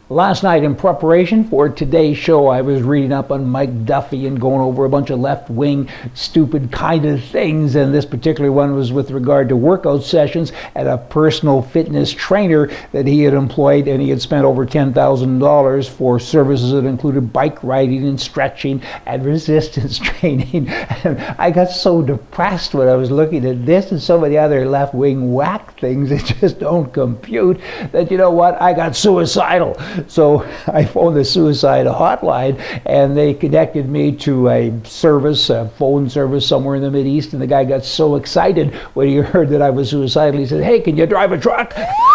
Last night, in preparation for today's show, I was reading up on Mike Duffy and going over a bunch of left-wing, stupid kind of things, and this particular one was with regard to workout sessions at a personal fitness trainer that he had employed, and he had spent over $10,000 for services that included bike riding and stretching and resistance training. And I got so depressed when I was looking at this and so many other left-wing whack things that just don't compute that, you know what, I got suicidal. So I phoned the suicide hotline, and they connected me to a service, a phone service somewhere in the Mideast, and the guy got so excited when he heard that I was suicidal. He said, "Hey, can you drive a truck?"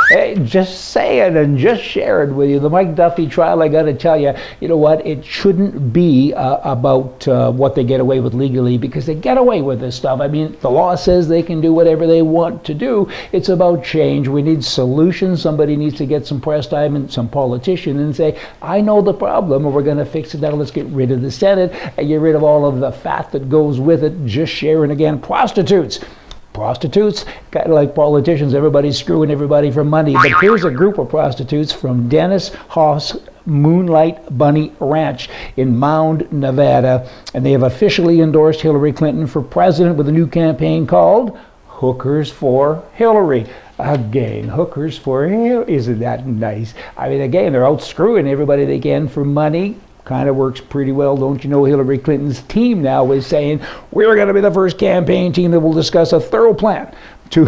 Hey, just saying and just sharing with you. The Mike Duffy trial, I got to tell you, you know what, it shouldn't be about what they get away with legally, because they get away with this stuff. I mean, the law says they can do whatever they want to do. It's about change. We need solutions. Somebody needs to get some press time and some politicians and say, I know the problem, and we're going to fix it now. Let's get rid of the Senate and get rid of all of the fat that goes with it. Just sharing again. Prostitutes, kind of like politicians, everybody's screwing everybody for money. But here's a group of prostitutes from Dennis Hoff's Moonlight Bunny Ranch in Mound, Nevada, and they have officially endorsed Hillary Clinton for president with a new campaign called Hookers for Hillary. Again, hookers for Hillary. Isn't that nice? I mean, again, they're out screwing everybody they can for money. Kind of works pretty well. Don't you know Hillary Clinton's team now is saying, we're going to be the first campaign team that will discuss a thorough plan to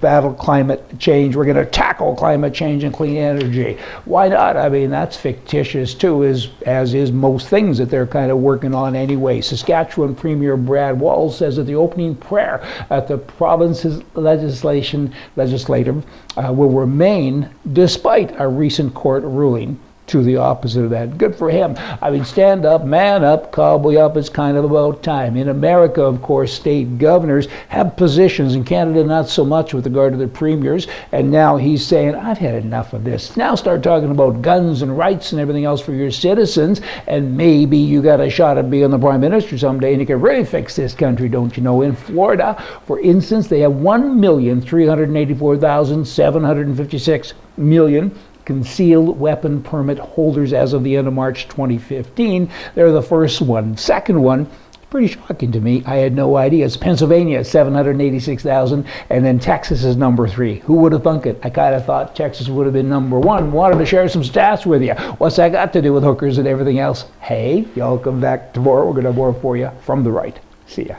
battle climate change. We're going to tackle climate change and clean energy. Why not? I mean, that's fictitious too, as is most things that they're kind of working on anyway. Saskatchewan Premier Brad Walz says that the opening prayer at the province's legislative will remain despite a recent court ruling to the opposite of that. Good for him. I mean, stand up, man up, cowboy up. It's kind of about time. In America, of course, state governors have positions. In Canada, not so much with regard to the premiers. And now he's saying, I've had enough of this. Now start talking about guns and rights and everything else for your citizens. And maybe you got a shot at being the prime minister someday, and you can really fix this country, don't you know? In Florida, for instance, they have 1,384,756 million concealed weapon permit holders as of the end of March 2015. They're the first one. Second one, pretty shocking to me. I had no idea. It's Pennsylvania, 786,000, and then Texas is number 3. Who would have thunk it? I kind of thought Texas would have been number 1. Wanted to share some stats with you. What's that got to do with hookers and everything else? Hey, y'all come back tomorrow. We're going to have more for you from the right. See ya.